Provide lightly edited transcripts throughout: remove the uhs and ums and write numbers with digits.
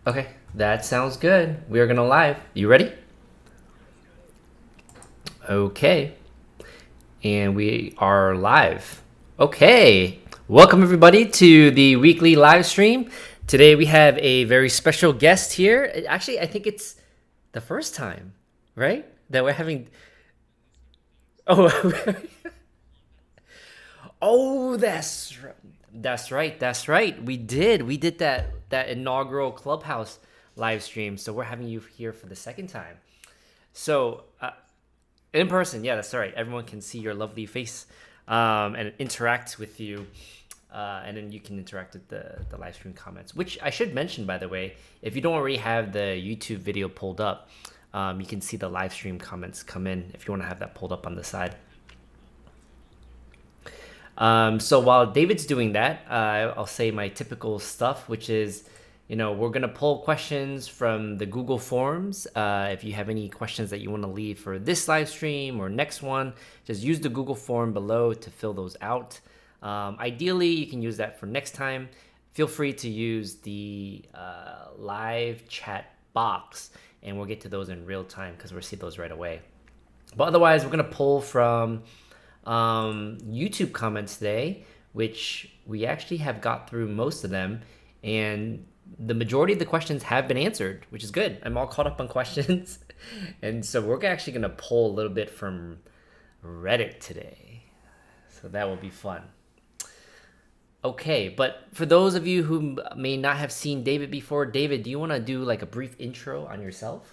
Okay, that sounds good. We're gonna live. You ready? Okay, and we are live. Okay, welcome everybody to the weekly live stream. Today we have a very special guest here. Actually, I think it's the first time, right? That we're having. Oh, oh, that's right. That's right. We did that inaugural Clubhouse live stream. So we're having you here for the second time. So in person, yeah, that's right. Everyone can see your lovely face and interact with you. And then you can interact with the live stream comments, which I should mention, by the way. If you don't already have the YouTube video pulled up, you can see the live stream comments come in if you want to have that pulled up on the side. So while David's doing that, I'll say my typical stuff, which is, we're gonna pull questions from the Google Forms. If you have any questions that you want to leave for this live stream or next one, just use the Google form below to fill those out. Ideally, you can use that for next time. Feel free to use the live chat box, and we'll get to those in real time because we'll see those right away. But otherwise, we're gonna pull from YouTube comments today, which we actually have got through most of them, and the majority of the questions have been answered, which is good. I'm all caught up on questions. And so we're actually going to pull a little bit from Reddit today, so that will be fun. Okay, but for those of you who may not have seen David before, David, do you want to do like a brief intro on yourself?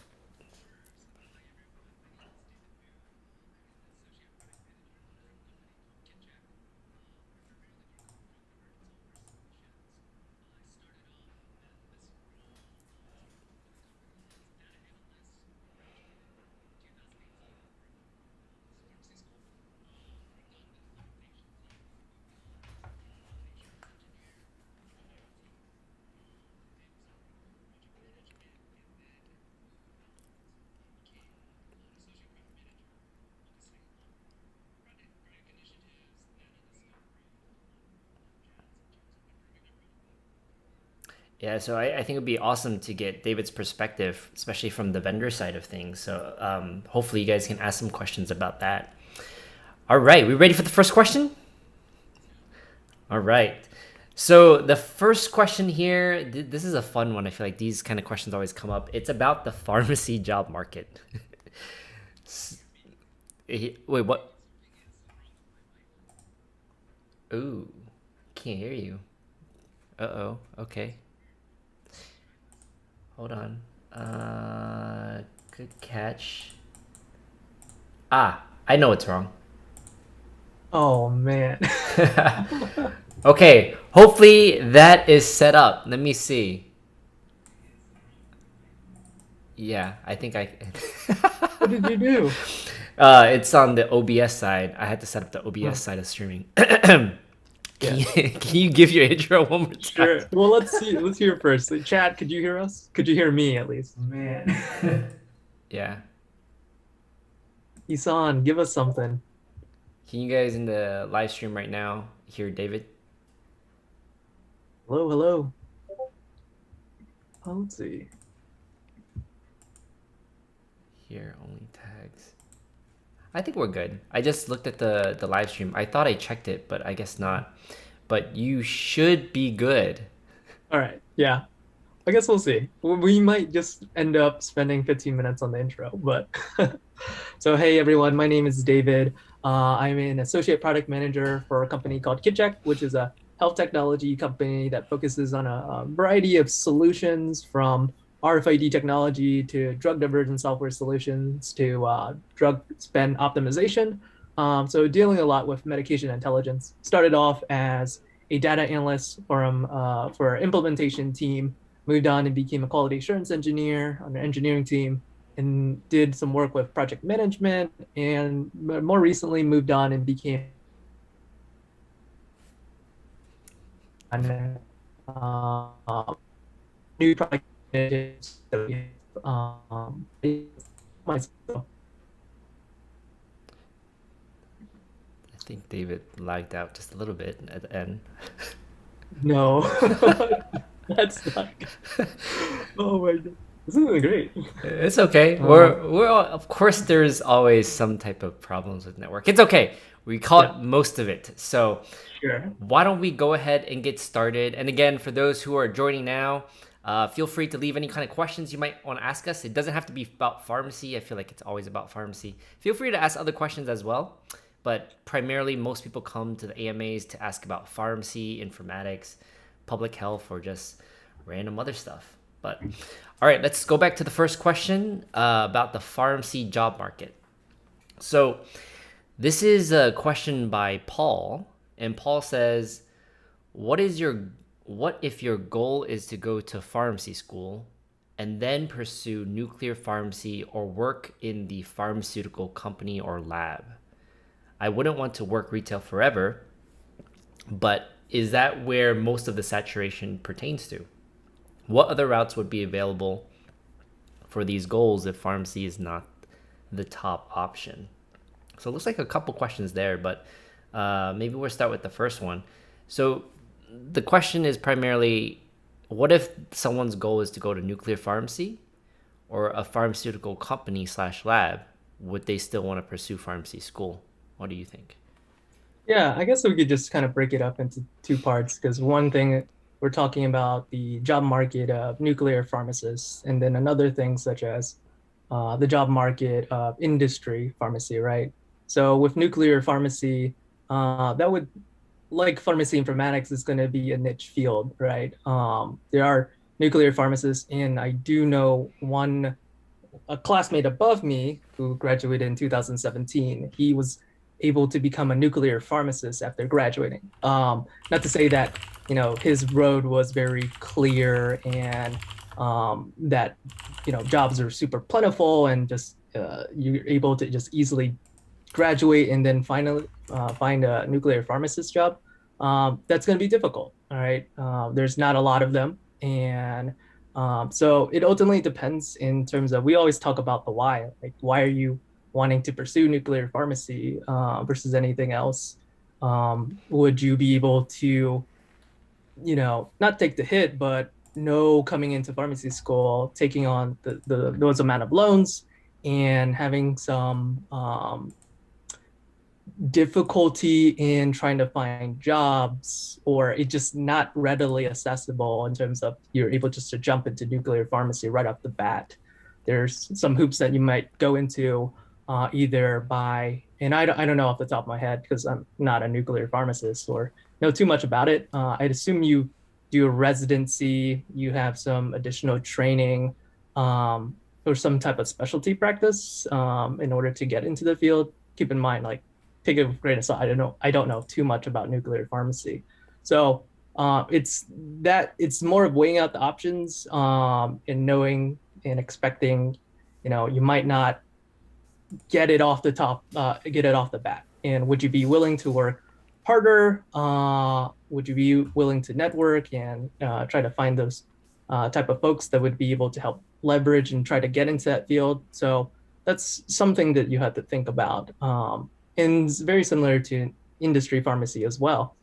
Yeah, so I think it would be awesome to get David's perspective, especially from the vendor side of things. So hopefully you guys can ask some questions about that. All right, we ready for the first question? All right. So the first question here, this is a fun one. I feel like these kind of questions always come up. It's about the pharmacy job market. Wait, what? Ooh, can't hear you. Uh-oh. Okay. Hold on. Good catch. Ah, I know what's wrong. Oh man. Okay, hopefully that is set up. Let me see. Yeah, I think I. What did you do? It's on the OBS side. I had to set up the Huh. OBS side of streaming. Can Yeah, you give your intro one more time? sure. Well, let's see. Let's hear first. Chat, could you hear us? Could you hear me at least? Man. Yeah. Isan, give us something. Can you guys in the live stream right now hear David? Hello, hello. Oh, let's see. Here only tags. I think we're good. I just looked at the live stream. I thought I checked it, but I guess not. But you should be good. All right. Yeah. I guess we'll see. We might just end up spending 15 minutes on the intro, but so hey everyone, my name is David. I'm an associate product manager for a company called KitCheck, which is a health technology company that focuses on a variety of solutions from RFID technology to drug diversion software solutions to drug spend optimization. So dealing a lot with medication intelligence. Started off as a data analyst for an implementation team, moved on and became a quality assurance engineer on the engineering team, and did some work with project management, and more recently moved on and became uh, new product manager. Myself. I think David lagged out just a little bit at the end. No, that's not good. Oh my God. This is great. It's okay. Uh, Of course there's always some type of problems with network. It's okay. We yeah, caught most of it. So sure. why don't we go ahead and get started? And again, for those who are joining now, feel free to leave any kind of questions you might want to ask us. It doesn't have to be about pharmacy. I feel like it's always about pharmacy. Feel free to ask other questions as well. But primarily, most people come to the AMAs to ask about pharmacy, informatics, public health, or just random other stuff. But all right, let's go back to the first question about the pharmacy job market. So this is a question by Paul, and Paul says, "What is your what if your goal is to go to pharmacy school and then pursue nuclear pharmacy or work in the pharmaceutical company or lab? I wouldn't want to work retail forever, but is that where most of the saturation pertains to? What other routes would be available for these goals if pharmacy is not the top option?" So it looks like a couple questions there, but maybe we'll start with the first one. So the question is primarily, what if someone's goal is to go to nuclear pharmacy or a pharmaceutical company slash lab? Would they still want to pursue pharmacy school? What do you think? Yeah, I guess we could just kind of break it up into two parts because one thing we're talking about the job market of nuclear pharmacists, and then another thing such as the job market of industry pharmacy, right? So with nuclear pharmacy, that would like pharmacy informatics is going to be a niche field, right? There are nuclear pharmacists, and I do know one a classmate above me who graduated in 2017. He was able to become a nuclear pharmacist after graduating. Not to say that his road was very clear and that jobs are super plentiful and just you're able to just easily graduate and then finally find a nuclear pharmacist job. That's going to be difficult. All right, there's not a lot of them, and so it ultimately depends in terms of we always talk about the why. Like, why are you wanting to pursue nuclear pharmacy versus anything else? Would you be able to, not take the hit, but know coming into pharmacy school, taking on those amount of loans and having some difficulty in trying to find jobs or it just not readily accessible in terms of you're able just to jump into nuclear pharmacy right off the bat. There's some hoops that you might go into either by, and I don't know off the top of my head because I'm not a nuclear pharmacist or know too much about it. I'd assume you do a residency, you have some additional training or some type of specialty practice in order to get into the field. Keep in mind, like, take it with a grain of salt. I don't know too much about nuclear pharmacy, so it's more of weighing out the options and knowing and expecting, you might not get it off the top, get it off the bat. And would you be willing to work harder? Would you be willing to network and try to find those type of folks that would be able to help leverage and try to get into that field? So that's something that you have to think about. And it's very similar to industry pharmacy as well,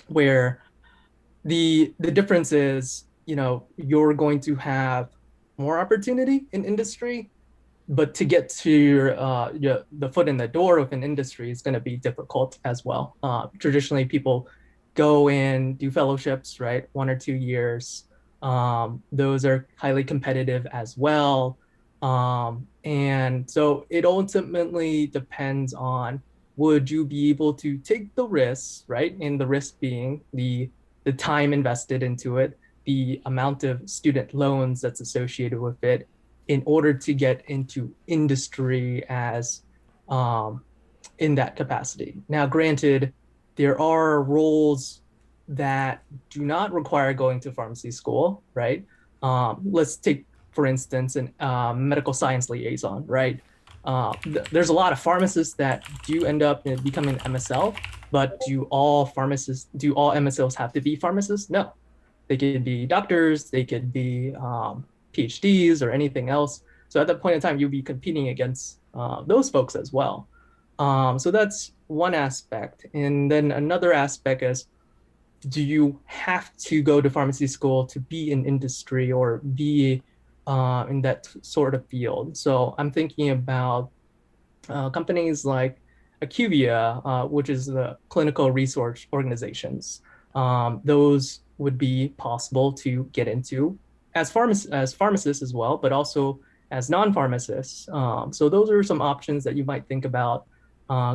where the difference is, you're going to have more opportunity in industry, but to get to the foot in the door of an industry is going to be difficult as well. Traditionally, people go and do fellowships, right? 1 or 2 years. Those are highly competitive as well. And so it ultimately depends on would you be able to take the risks, right? And the risk being the time invested into it, the amount of student loans that's associated with it, in order to get into industry as in that capacity. Now, granted, there are roles that do not require going to pharmacy school, right? Let's take, for instance, an medical science liaison, right? There's a lot of pharmacists that do end up becoming MSL, but do all MSLs have to be pharmacists? No, they could be doctors, they could be PhDs or anything else. So at that point in time, you'll be competing against those folks as well. So that's one aspect. And then another aspect is do you have to go to pharmacy school to be in industry or be in that sort of field? So I'm thinking about companies like IQVIA, which is the clinical research organizations. Those would be possible to get into as pharmacists as well, but also as non-pharmacists. So those are some options that you might think about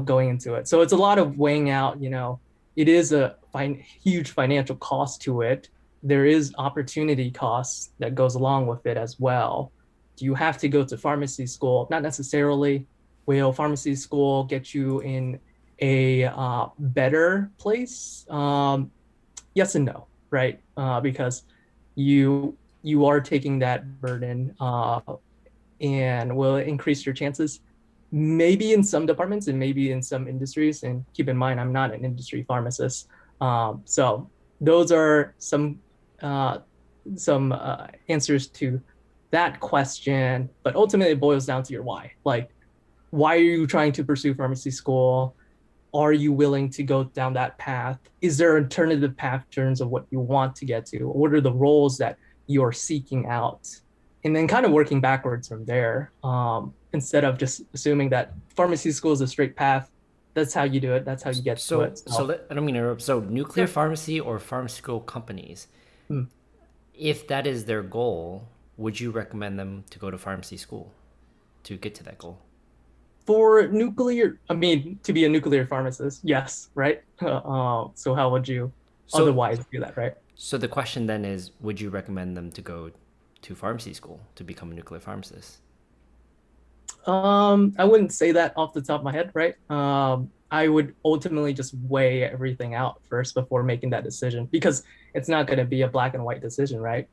going into it. So it's a lot of weighing out, it is a huge financial cost to it. There is opportunity costs that goes along with it as well. Do you have to go to pharmacy school? Not necessarily. Will pharmacy school get you in a better place? Yes and no, right? Because you are taking that burden and will increase your chances maybe in some departments and maybe in some industries. And keep in mind, I'm not an industry pharmacist. So those are uh, some answers to that question. But ultimately, it boils down to your why. Like, why are you trying to pursue pharmacy school? Are you willing to go down that path? Is there alternative path turns of what you want to get to? What are the roles that you're seeking out? And then kind of working backwards from there, instead of just assuming that pharmacy school is a straight path. That's how you do it. That's how you get to So, it. So, I don't mean to interrupt. So, nuclear yeah. pharmacy or pharmaceutical companies, Hmm. if that is their goal, would you recommend them to go to pharmacy school to get to that goal? For nuclear, I mean, to be a nuclear pharmacist, yes, right? So how would you So, otherwise do that, right? so the question then is, would you recommend them to go to pharmacy school to become a nuclear pharmacist? I wouldn't say that off the top of my head, right? I would ultimately just weigh everything out first before making that decision because it's not going to be a black and white decision, right?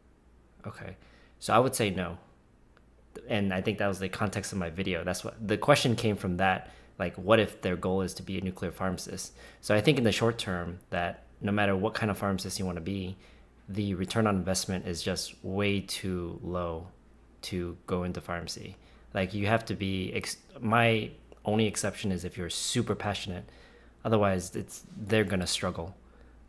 Okay. So I would say no. And I think that was the context of my video. That's what the question came from that. Like, what if their goal is to be a nuclear pharmacist? So I think in the short term, that no matter what kind of pharmacist you want to be, the return on investment is just way too low to go into pharmacy. Like, you have to be, my only exception is if you're super passionate. Otherwise, they're gonna struggle.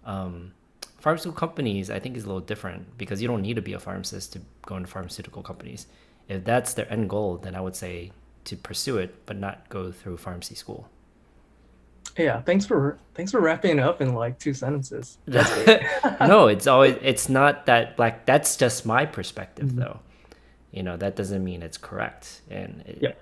Um, Pharmaceutical companies, I think, is a little different because you don't need to be a pharmacist to go into pharmaceutical companies. If that's their end goal, then I would say to pursue it, but not go through pharmacy school. Yeah, thanks for wrapping it up in like two sentences. That's great. No, it's not that black. That's just my perspective, Mhm. though. That doesn't mean it's correct. And Yeah.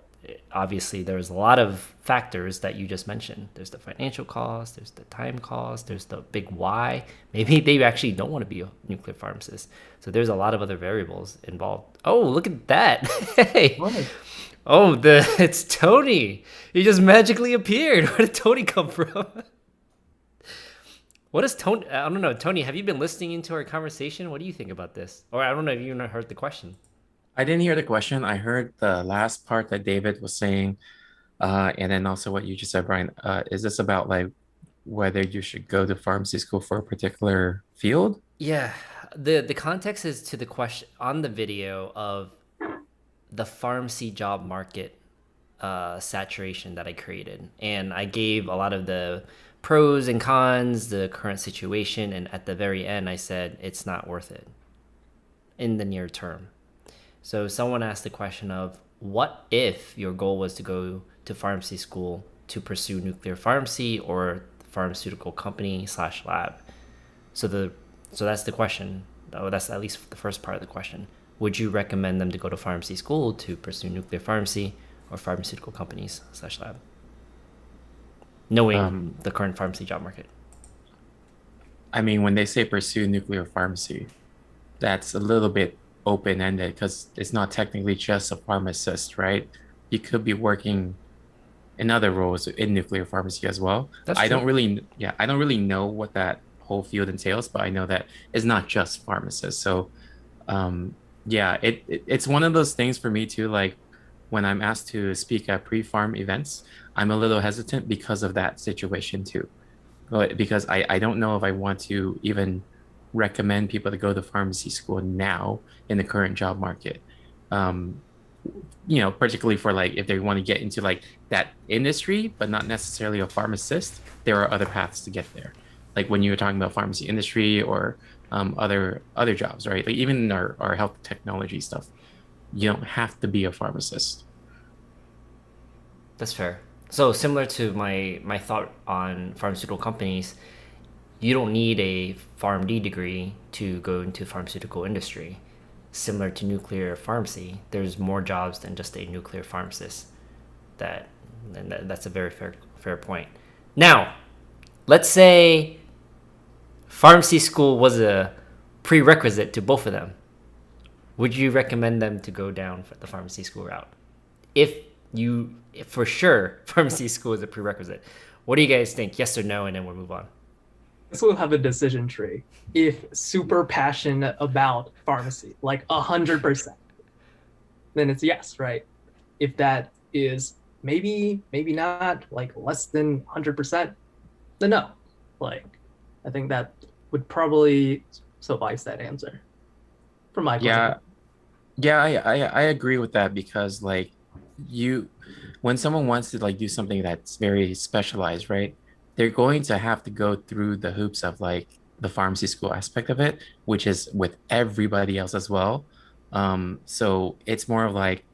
obviously, there's a lot of factors that you just mentioned. There's the financial cost, there's the time cost, there's the big why. Maybe they actually don't want to be a nuclear pharmacist. So there's a lot of other variables involved. Oh, look at that. Hey. Right. Oh, it's Tony. He just magically appeared. Where did Tony come from? What is Tony? I don't know. Tony, have you been listening into our conversation? What do you think about this? Or I don't know if you even heard the question. I didn't hear the question. I heard the last part that David was saying, and then also what you just said, Brian. Is this about like whether you should go to pharmacy school for a particular field? Yeah, the context is to the question on the video of the pharmacy job market saturation that I created, and I gave a lot of the pros and cons, the current situation, and at the very end, I said it's not worth it in the near term. So someone asked the question of what if your goal was to go to pharmacy school to pursue nuclear pharmacy or pharmaceutical company slash lab. So that's the question. Oh, that's at least the first part of the question. Would you recommend them to go to pharmacy school to pursue nuclear pharmacy or pharmaceutical companies slash lab? Knowing Um, the current pharmacy job market. I mean, when they say pursue nuclear pharmacy, that's a little bit open-ended because it's not technically just a pharmacist, right? You could be working in other roles in nuclear pharmacy as well. That's true. I don't really know what that whole field entails, but I know that it's not just pharmacists. So, um, yeah, it's one of those things for me too. Like when I'm asked to speak at pre-farm events, I'm a little hesitant because of that situation too. Because I don't know if I want to even recommend people to go to pharmacy school now in the current job market. Um, particularly for like if they want to get into like that industry, but not necessarily a pharmacist, there are other paths to get there. like when you were talking about pharmacy industry or other jobs, right? Like even in our health technology stuff, you don't have to be a pharmacist. That's fair. So similar to my thought on pharmaceutical companies, you don't need a PharmD degree to go into pharmaceutical industry. Similar to nuclear pharmacy, there's more jobs than just a nuclear pharmacist. That and that's a very fair point. Now, let's say pharmacy school was a prerequisite to both of them. Would you recommend them to go down the pharmacy school route? If for sure pharmacy school is a prerequisite. What do you guys think? Yes or no, and then we'll move on. This will have a decision tree. If super passionate about pharmacy, like 100%, then it's yes, right? If that is maybe not, like less than 100%, then no. Like, I think that would probably suffice that answer from my point of Yeah, view. yeah, I agree with that because like you when someone wants to like do something that's very specialized, right? They're going to have to go through the hoops of like the pharmacy school aspect of it, which is with everybody else as well. So it's more of like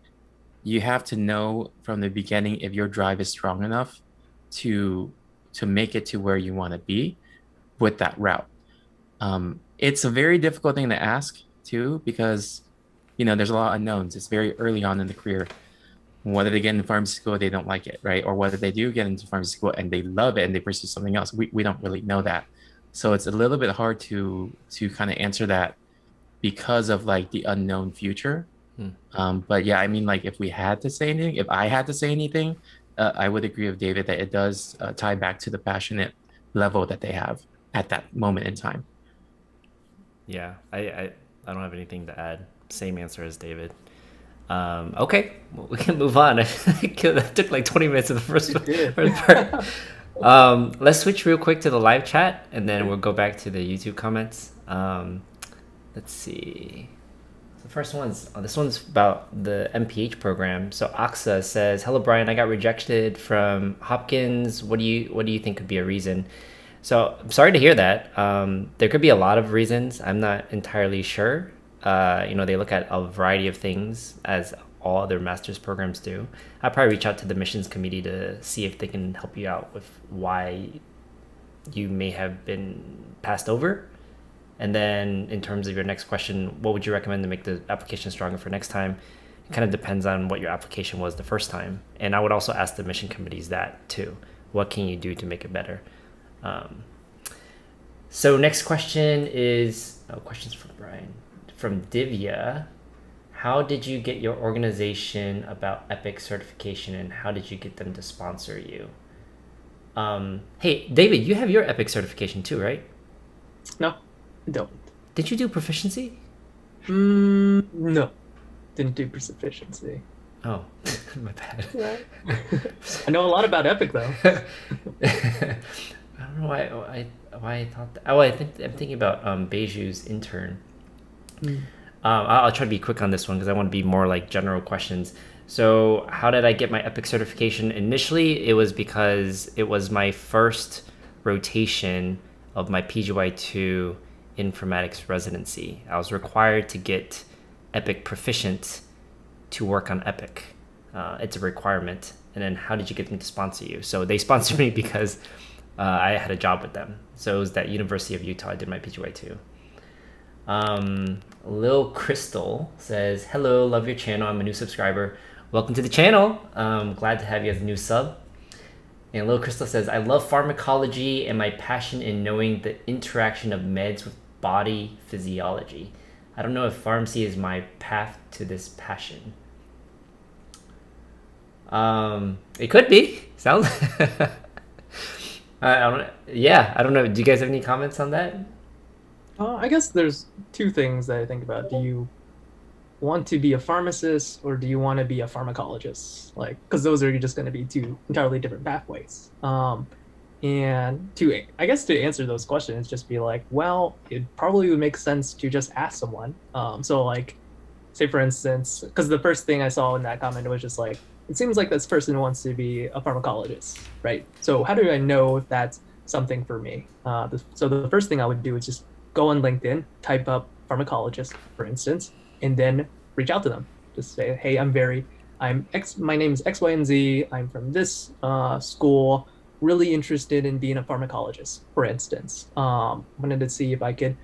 you have to know from the beginning if your drive is strong enough to make it to where you want to be with that route. It's a very difficult thing to ask too because there's a lot of unknowns. It's very early on in the career. Whether they get into pharmacy school, they don't like it, right? Or whether they do get into pharmacy school and they love it and they pursue something else. We don't really know that. So it's a little bit hard to kind of answer that because of like the unknown future. But yeah, I mean, like if we had to say anything, if I had to say anything, I would agree with David that it does tie back to the passionate level that they have at that moment in time. Yeah, I don't have anything to add. Same answer as David. Okay, well, we can move on. That took like 20 minutes of the first part. Let's switch real quick to the live chat, and then we'll go back to the YouTube comments. Let's see. The first this one's about the MPH program. So Aksa says, "Hello, Brian. I got rejected from Hopkins. What do you think could be a reason?" So I'm sorry to hear that. There could be a lot of reasons. I'm not entirely sure. They look at a variety of things as all other master's programs do. I'll probably reach out to the missions committee to see if they can help you out with why you may have been passed over. And then in terms of your next question, what would you recommend to make the application stronger for next time? It kind of depends on what your application was the first time. And I would also ask the mission committees that too. What can you do to make it better? So next question is questions from Brian. From Divya, how did you get your organization about EPIC certification and how did you get them to sponsor you? Hey, David, you have your EPIC certification too, right? No, I don't. Did you do proficiency? No, didn't do proficiency. Oh, my bad. Right. I know a lot about Epic though. I don't know why I thought that. Oh, I'm thinking about Beiju's intern. I'll try to be quick on this one because I want to be more like general questions. So how did I get my EPIC certification? Initially, it was because it was my first rotation of my PGY2 informatics residency. I was required to get EPIC proficient to work on EPIC. It's a requirement. And then how did you get them to sponsor you? So they sponsored me because I had a job with them. So it was that University of Utah I did my PGY2. Lil Crystal says, "Hello, love your channel. I'm a new subscriber. Welcome to the channel. Glad to have you as a new sub." And Lil Crystal says, "I love pharmacology and my passion in knowing the interaction of meds with body physiology. I don't know if pharmacy is my path to this passion." It could be. Sounds. I don't. Yeah, I don't know. Do you guys have any comments on that? I guess there's two things that I think about. Do you want to be a pharmacist or do you want to be a pharmacologist? Like, because those are just going to be two entirely different pathways. And I guess to answer those questions, just be like, well, it probably would make sense to just ask someone. So like, say for instance, because the first thing I saw in that comment was just like, it seems like this person wants to be a pharmacologist, right? So how do I know if that's something for me. So the first thing I would do is just go on LinkedIn, type up pharmacologist, for instance, and then reach out to them. Just say, hey, my name is X, Y, and Z. I'm from this school. Really interested in being a pharmacologist, for instance. Wanted to see if I could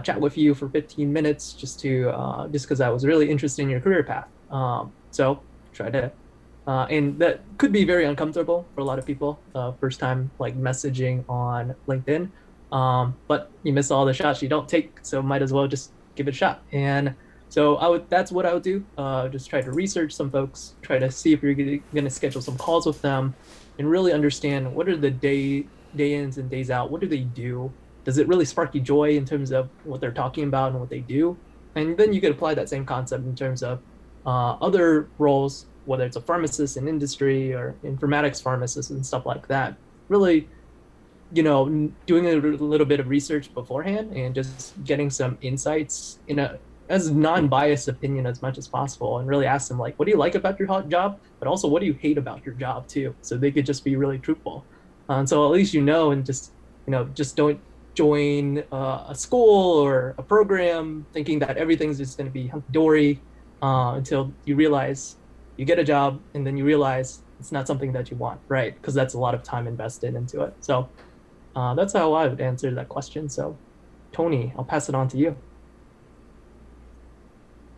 chat with you for 15 minutes just because I was really interested in your career path. So try to, and that could be very uncomfortable for a lot of people. First time like messaging on LinkedIn, but you miss all the shots you don't take, so might as well just give it a shot. And so that's what I would do. Just try to research some folks, try to see if you're going to schedule some calls with them, and really understand what are the day ins and days out. What do they do? Does it really spark you joy in terms of what they're talking about and what they do? And then you could apply that same concept in terms of other roles, whether it's a pharmacist in industry or informatics pharmacist and stuff like that. Really, doing a little bit of research beforehand and just getting some insights in a as non-biased opinion as much as possible, and really ask them like, what do you like about your job, but also what do you hate about your job too, so they could just be really truthful. And so at least and just don't join a school or a program thinking that everything's just going to be hunky-dory until you realize you get a job and then you realize it's not something that you want, right? Because that's a lot of time invested into it. So that's how I would answer that question. So Tony, I'll pass it on to you.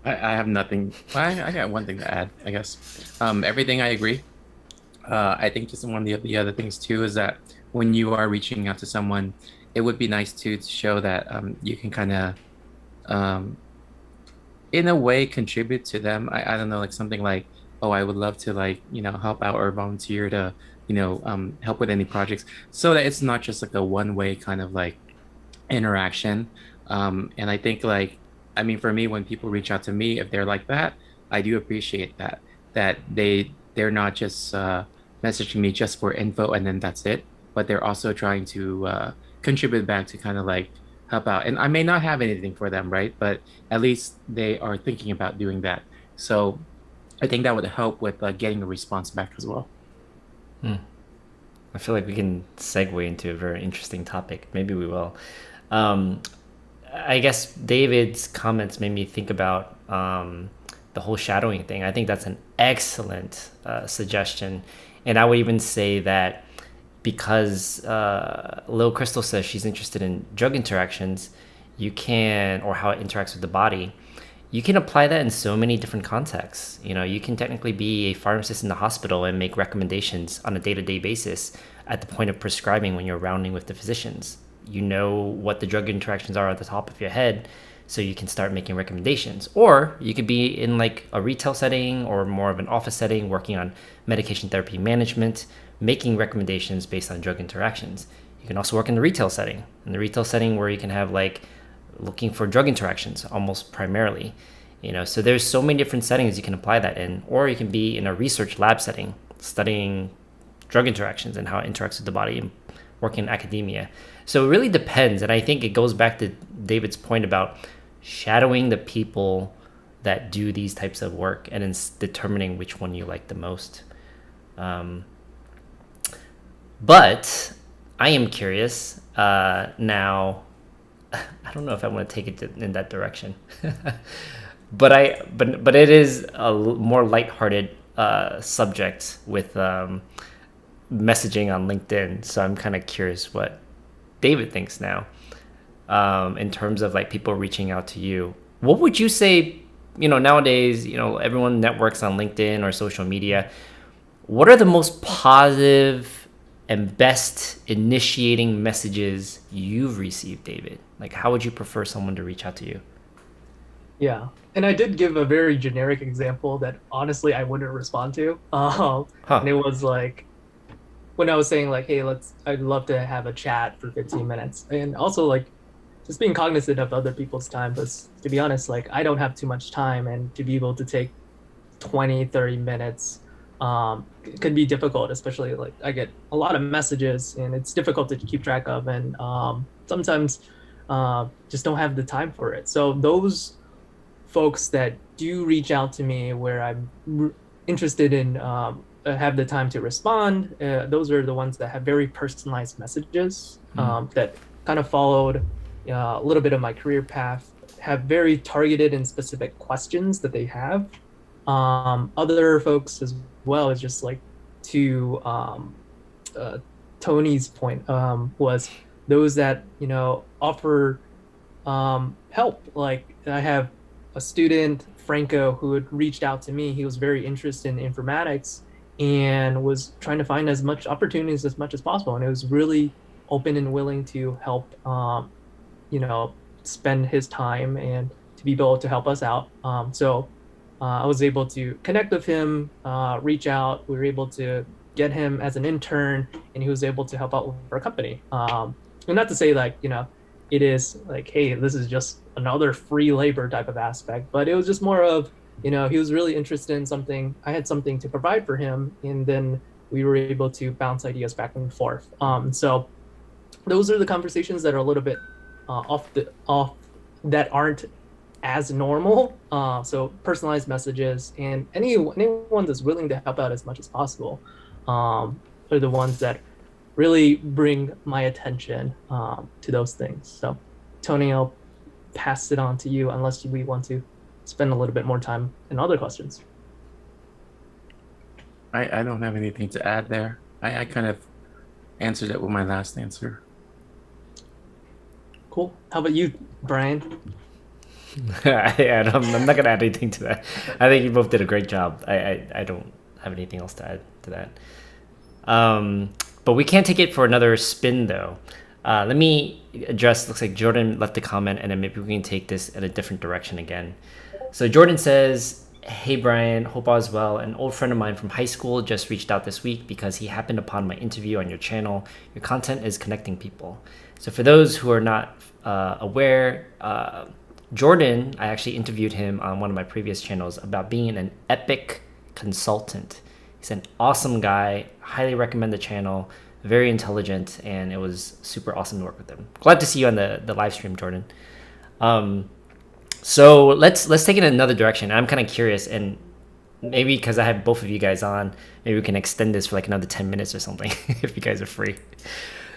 I have nothing. I got one thing to add, I guess. Everything I agree. I think just one of the other things too is that when you are reaching out to someone, it would be nice to show that you can kind of, in a way, contribute to them. I don't know, like something like, oh, I would love to help out or volunteer to, help with any projects, so that it's not just like a one-way kind of like interaction. And I think for me, when people reach out to me, if they're like that, I do appreciate that they're not just messaging me just for info and then that's it, but they're also trying to contribute back to kind of like help out. And I may not have anything for them, right? But at least they are thinking about doing that. So I think that would help with getting a response back as well. I feel like we can segue into a very interesting topic. Maybe we will. I guess David's comments made me think about the whole shadowing thing. I think that's an excellent suggestion. And I would even say that because Lil Crystal says she's interested in drug interactions, or how it interacts with the body, you can apply that in so many different contexts. You can technically be a pharmacist in the hospital and make recommendations on a day-to-day basis at the point of prescribing when you're rounding with the physicians. You know what the drug interactions are at the top of your head, so you can start making recommendations. Or you could be in like a retail setting or more of an office setting, working on medication therapy management, making recommendations based on drug interactions. You can also work in the retail setting, where you can have like looking for drug interactions almost primarily. So there's so many different settings you can apply that in. Or you can be in a research lab setting, studying drug interactions and how it interacts with the body, and working in academia. So it really depends. And I think it goes back to David's point about shadowing the people that do these types of work and then determining which one you like the most. But I am curious now. I don't know if I want to take it in that direction, but it is a more lighthearted subject with messaging on LinkedIn. So I'm kind of curious what David thinks now in terms of like people reaching out to you. What would you say, nowadays, everyone networks on LinkedIn or social media. What are the most positive and best initiating messages you've received, David? Like, how would you prefer someone to reach out to you? Yeah. And I did give a very generic example that honestly I wouldn't respond to. And it was like, when I was saying like, hey, I'd love to have a chat for 15 minutes. And also like just being cognizant of other people's time. But to be honest, like I don't have too much time, and to be able to take 20, 30 minutes it can be difficult, especially like I get a lot of messages and it's difficult to keep track of. And sometimes just don't have the time for it. So those folks that do reach out to me where I'm interested in have the time to respond. Those are the ones that have very personalized messages that kind of followed a little bit of my career path, have very targeted and specific questions that they have. Other folks as well is just like to Tony's point, was those that offer help. Like I have a student, Franco, who had reached out to me. He was very interested in informatics and was trying to find as much opportunities as much as possible, and it was really open and willing to help spend his time and to be able to help us out. So I was able to connect with him, reach out. We were able to get him as an intern, and he was able to help out with our company. And not to say like, it is like, hey, this is just another free labor type of aspect, but it was just more of, he was really interested in something. I had something to provide for him, and then we were able to bounce ideas back and forth. So those are the conversations that are a little bit off that aren't as normal. So personalized messages, and anyone that's willing to help out as much as possible are the ones that really bring my attention to those things. So Tony, I'll pass it on to you unless we want to spend a little bit more time in other questions. I don't have anything to add there. I kind of answered it with my last answer. Cool. How about you, Brian? I'm not gonna add anything to that. I think you both did a great job. I don't have anything else to add to that. But we can't take it for another spin though. Let me address. Looks like Jordan left a comment, and then maybe we can take this in a different direction again. So Jordan says, "Hey Brian, hope all is well. An old friend of mine from high school just reached out this week because he happened upon my interview on your channel. Your content is connecting people. So for those who are not aware, Jordan, I actually interviewed him on one of my previous channels about being an epic consultant. He's an awesome guy. Highly recommend the channel. Very intelligent, and it was super awesome to work with him. Glad to see you on the live stream, Jordan. So let's take it in another direction. I'm kind of curious, and maybe because I have both of you guys on, maybe we can extend this for like another 10 minutes or something if you guys are free.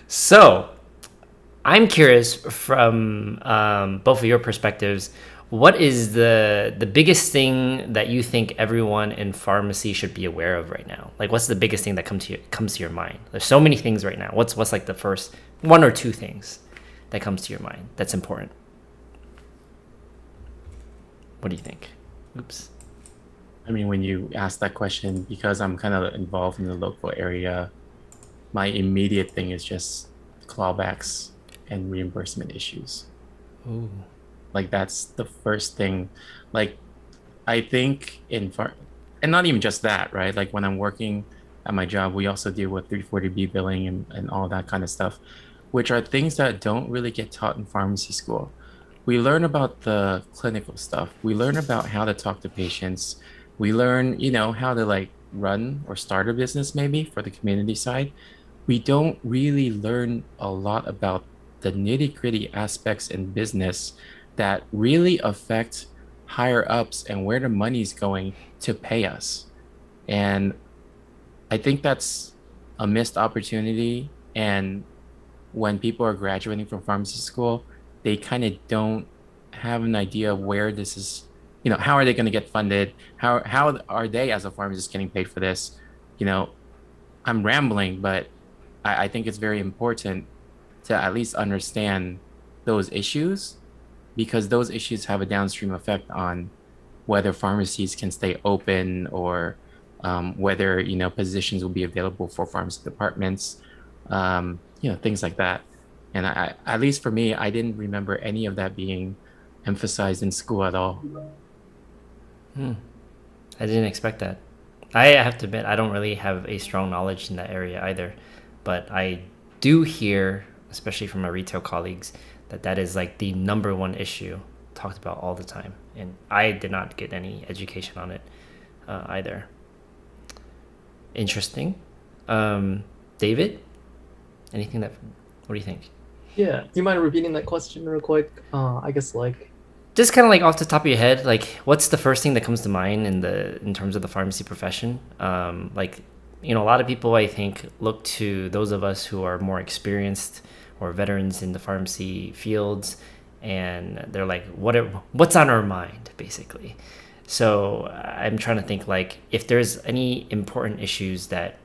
So I'm curious from both of your perspectives, what is the biggest thing that you think everyone in pharmacy should be aware of right now? Like, what's the biggest thing that comes to your mind? There's so many things right now. What's like the first one or two things that comes to your mind that's important? What do you think? Oops. I mean, when you ask that question, because I'm kind of involved in the local area, my immediate thing is just clawbacks and reimbursement issues. Ooh. Like that's the first thing. Like I think and not even just that, right? Like when I'm working at my job, we also deal with 340B billing and all that kind of stuff, which are things that don't really get taught in pharmacy school. We learn about the clinical stuff. We learn about how to talk to patients. We learn, how to like run or start a business maybe for the community side. We don't really learn a lot about the nitty-gritty aspects in business that really affect higher ups and where the money's going to pay us. And I think that's a missed opportunity. And when people are graduating from pharmacy school, they kind of don't have an idea of where this is, how are they going to get funded? How are they as a pharmacist getting paid for this? I'm rambling, but I think it's very important to at least understand those issues, because those issues have a downstream effect on whether pharmacies can stay open or whether, positions will be available for pharmacy departments, things like that. And I, at least for me, I didn't remember any of that being emphasized in school at all. I didn't expect that. I have to admit, I don't really have a strong knowledge in that area either, but I do hear, especially from my retail colleagues, that is like the number one issue talked about all the time, and I did not get any education on it either. Interesting. David, what do you think? Yeah, do you mind repeating that question real quick? I guess like just kind of like off the top of your head, like what's the first thing that comes to mind in terms of the pharmacy profession? Like a lot of people, I think, look to those of us who are more experienced or veterans in the pharmacy fields, and they're like, what's on our mind, basically. So I'm trying to think, like, if there's any important issues that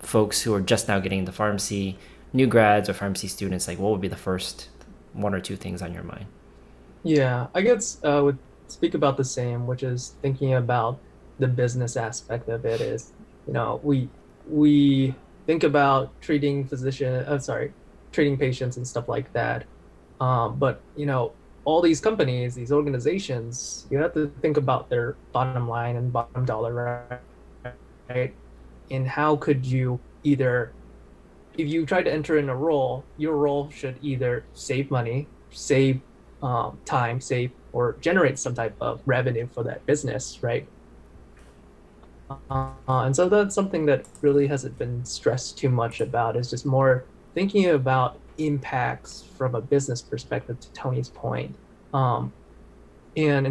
folks who are just now getting into pharmacy, new grads or pharmacy students, like, what would be the first one or two things on your mind? Yeah, I guess would speak about the same, which is thinking about the business aspect of it. Is we think about treating patients and stuff like that. But all these companies, these organizations, you have to think about their bottom line and bottom dollar, right? And how could you either, if you try to enter in a role, your role should either save money, save time, save or generate some type of revenue for that business, right? And so that's something that really hasn't been stressed too much about. Is just more thinking about impacts from a business perspective. To Tony's point, and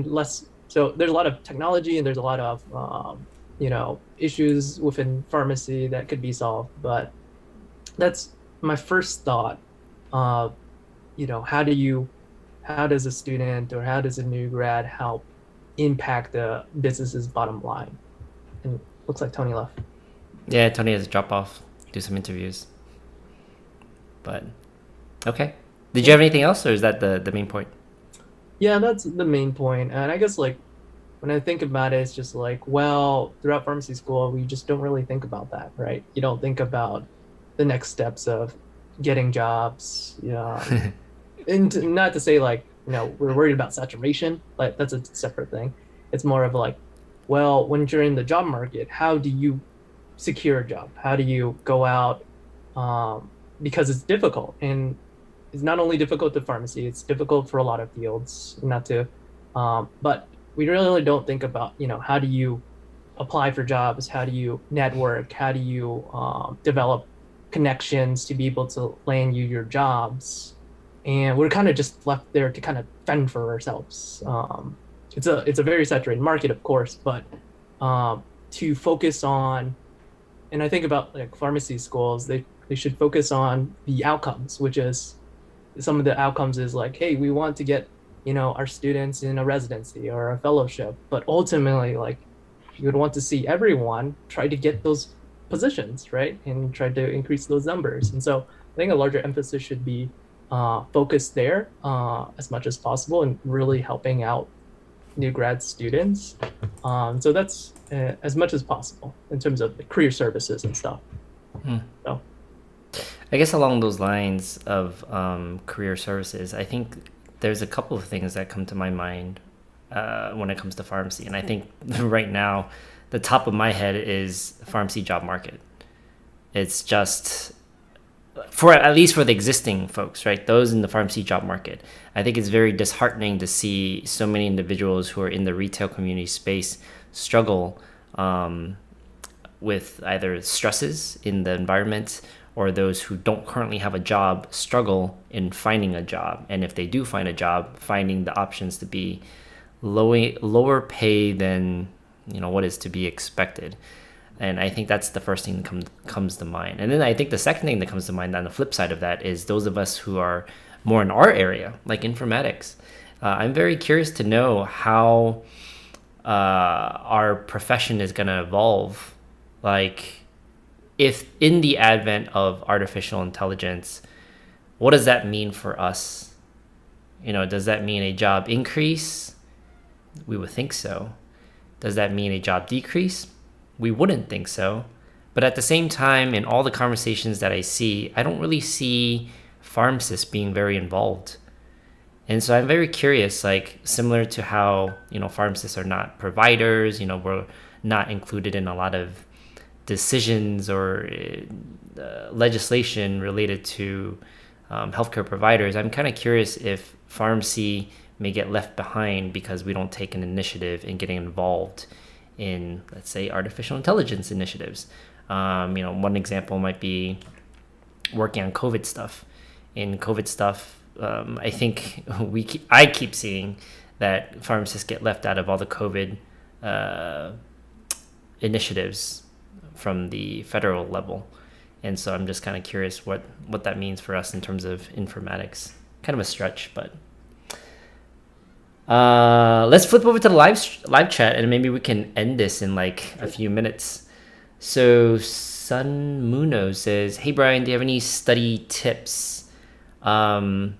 less. So there's a lot of technology and there's a lot of issues within pharmacy that could be solved, but that's my first thought. Uh, how does a student or how does a new grad help impact the business's bottom line? And looks like Tony left. Yeah, Tony has to drop off, do some interviews. But okay. Did you have anything else, or is that the main point? Yeah, that's the main point. And I guess like when I think about it, it's just like, well, throughout pharmacy school, we just don't really think about that, right? You don't think about the next steps of getting jobs. Yeah. And not to say like, we're worried about saturation, but that's a separate thing. It's more of like, well, when you're in the job market, how do you secure a job? How do you go out? Because it's difficult, and it's not only difficult to pharmacy, it's difficult for a lot of fields. Not to, but we really don't think about, how do you apply for jobs? How do you network? How do you develop connections to be able to land you your jobs? And we're kind of just left there to kind of fend for ourselves. It's a very saturated market, of course, but to focus on, and I think about like pharmacy schools, they should focus on the outcomes, which is some of the outcomes is like, hey, we want to get our students in a residency or a fellowship, but ultimately, like, you would want to see everyone try to get those positions, right, and try to increase those numbers. And so I think a larger emphasis should be focused there as much as possible, and really helping out new grad students. So that's as much as possible in terms of the career services and stuff. So I guess along those lines of career services, I think there's a couple of things that come to my mind when it comes to pharmacy. And I think right now, the top of my head is the pharmacy job market. It's just, for at least for the existing folks, right? Those in the pharmacy job market. I think it's very disheartening to see so many individuals who are in the retail community space struggle with either stresses in the environment, or those who don't currently have a job struggle in finding a job. And if they do find a job, finding the options to be lower pay than what is to be expected. And I think that's the first thing that comes to mind. And then I think the second thing that comes to mind on the flip side of that is those of us who are more in our area, like informatics. I'm very curious to know how our profession is going to evolve. Like, if in the advent of artificial intelligence, what does that mean for us? Does that mean a job increase? We would think so. Does that mean a job decrease? We wouldn't think so. But at the same time, in all the conversations that I see, I don't really see pharmacists being very involved. And so I'm very curious, like, similar to how, pharmacists are not providers, we're not included in a lot of decisions or legislation related to healthcare providers. I'm kind of curious if pharmacy may get left behind because we don't take an initiative in getting involved in, let's say, artificial intelligence initiatives. One example might be working on COVID stuff. In COVID stuff, I think I keep seeing that pharmacists get left out of all the COVID initiatives from the federal level. And so I'm just kind of curious what that means for us in terms of informatics. Kind of a stretch, but let's flip over to the live chat, and maybe we can end this in like a few minutes. So Sun Muno says, "Hey Brian, do you have any study tips?" Maybe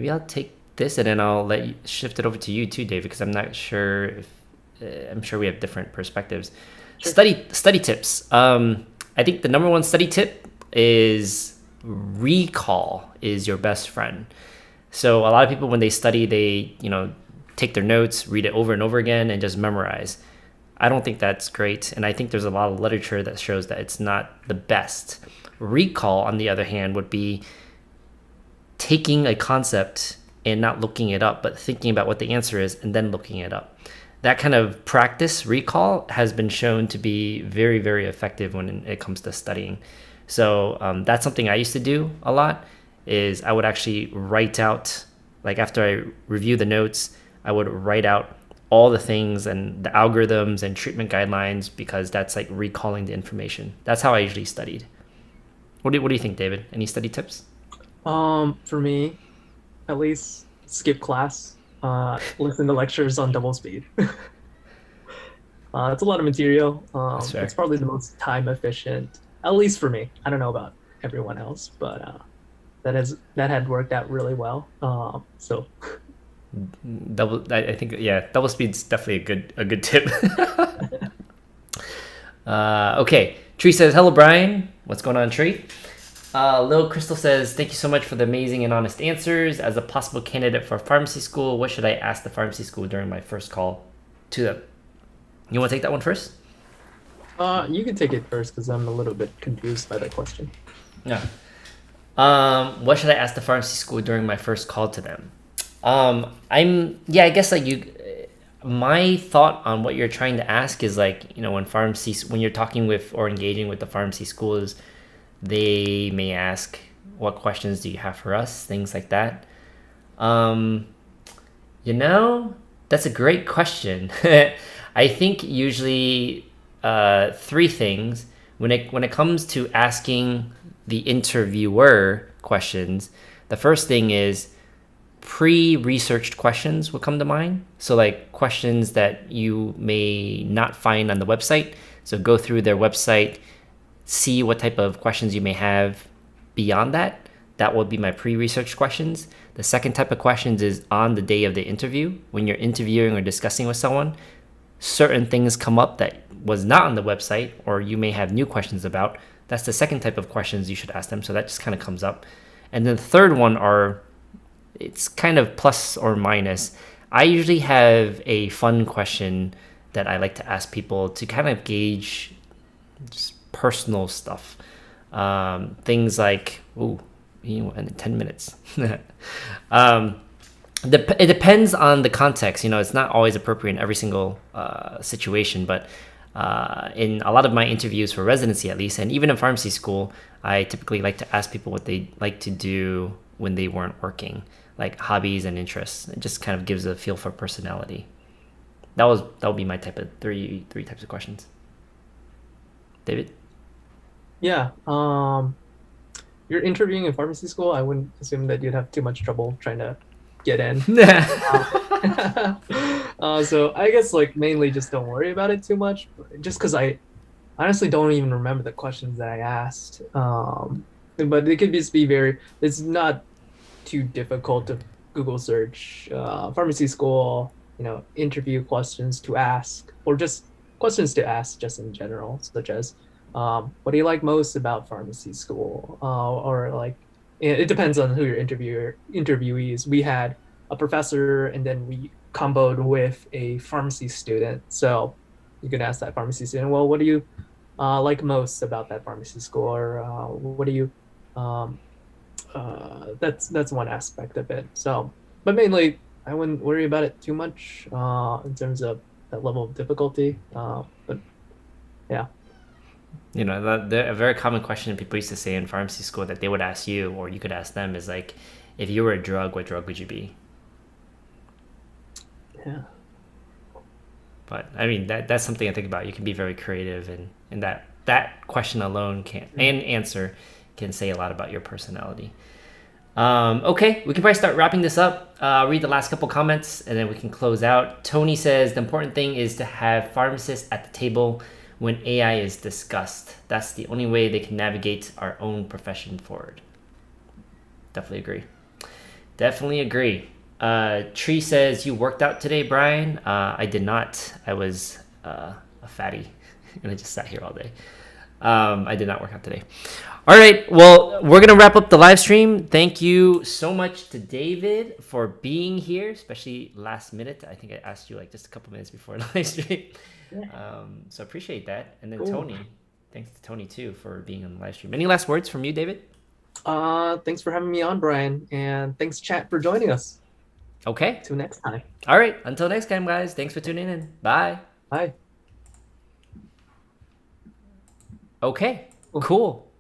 I'll take this and then I'll shift it over to you too, David, because I'm not sure if I'm sure we have different perspectives. Sure. Study tips. I think the number one study tip is recall is your best friend. So a lot of people, when they study, they take their notes, read it over and over again, and just memorize. I don't think that's great, and I think there's a lot of literature that shows that it's not the best. Recall, on the other hand, would be taking a concept and not looking it up, but thinking about what the answer is and then looking it up. That kind of practice, recall, has been shown to be very, very effective when it comes to studying. So that's something I used to do a lot, is I would actually write out, like after I review the notes, I would write out all the things and the algorithms and treatment guidelines, because that's like recalling the information. That's how I usually studied. What do you think, David? Any study tips? For me, at least, skip class, listen to lectures on double speed. It's a lot of material. It's probably the most time efficient, at least for me. I don't know about everyone else, but that had worked out really well. So I think double speed's definitely a good tip. Okay, Tree says, "Hello Brian, what's going on, Tree?" Lil Crystal says, "Thank you so much for the amazing and honest answers. As a possible candidate for pharmacy school, what should I ask the pharmacy school during my first call to them?" You want to take that one first? You can take it first, because I'm a little bit confused by that question. Yeah. What should I ask the pharmacy school during my first call to them? I guess my thought on what you're trying to ask is when you're talking with or engaging with the pharmacy schools, they may ask, what questions do you have for us? Things like that. That's a great question. I think usually three things when it comes to asking the interviewer questions. The first thing is pre-researched questions will come to mind. So like questions that you may not find on the website. So go through their website, see what type of questions you may have beyond that. That will be my pre-researched questions. The second type of questions is on the day of the interview. When you're interviewing or discussing with someone, certain things come up that was not on the website or you may have new questions about. That's the second type of questions you should ask them. So that just kind of comes up. And then the third one it's kind of plus or minus. I usually have a fun question that I like to ask people to kind of gauge just personal stuff. Things like, 10 minutes. It depends on the context. It's not always appropriate in every single situation, but in a lot of my interviews for residency, at least, and even in pharmacy school, I typically like to ask people what they like to do when they weren't working, like hobbies and interests. It just kind of gives a feel for personality. That would be my three types of questions. David? Yeah. You're interviewing in pharmacy school. I wouldn't assume that you'd have too much trouble trying to get in. So I guess mainly just don't worry about it too much, just because I honestly don't even remember the questions that I asked. But it could just be it's not too difficult to Google search pharmacy school, interview questions to ask, or just questions to ask just in general, such as what do you like most about pharmacy school? Or it depends on who your interviewee is. We had a professor, and then we comboed with a pharmacy student. So you could ask that pharmacy student, well, what do you like most about that pharmacy school? Or what do you, that's one aspect of it. So, but mainly I wouldn't worry about it too much in terms of that level of difficulty. But yeah. A very common question people used to say in pharmacy school that they would ask you, or you could ask them, is like, if you were a drug, what drug would you be? Yeah. But I mean, that's something I think about. You can be very creative, and that question alone and answer can say a lot about your personality. Okay, we can probably start wrapping this up. I'll read the last couple comments and then we can close out. Tony says the important thing is to have pharmacists at the table when AI is discussed. That's the only way they can navigate our own profession forward. Definitely agree. Definitely agree. Tree says, you worked out today, Brian? I did not. I was a fatty and I just sat here all day. I did not work out today. All right, well, we're going to wrap up the live stream. Thank you so much to David for being here, especially last minute. I think I asked you like just a couple minutes before the live stream. Yeah. So appreciate that. And then cool. Tony, thanks to Tony too for being on the live stream. Any last words from you, David? Thanks for having me on, Brian. And thanks, chat, for joining us. Okay. Till next time. All right. Until next time, guys. Thanks for tuning in. Bye. Bye. Okay. Cool.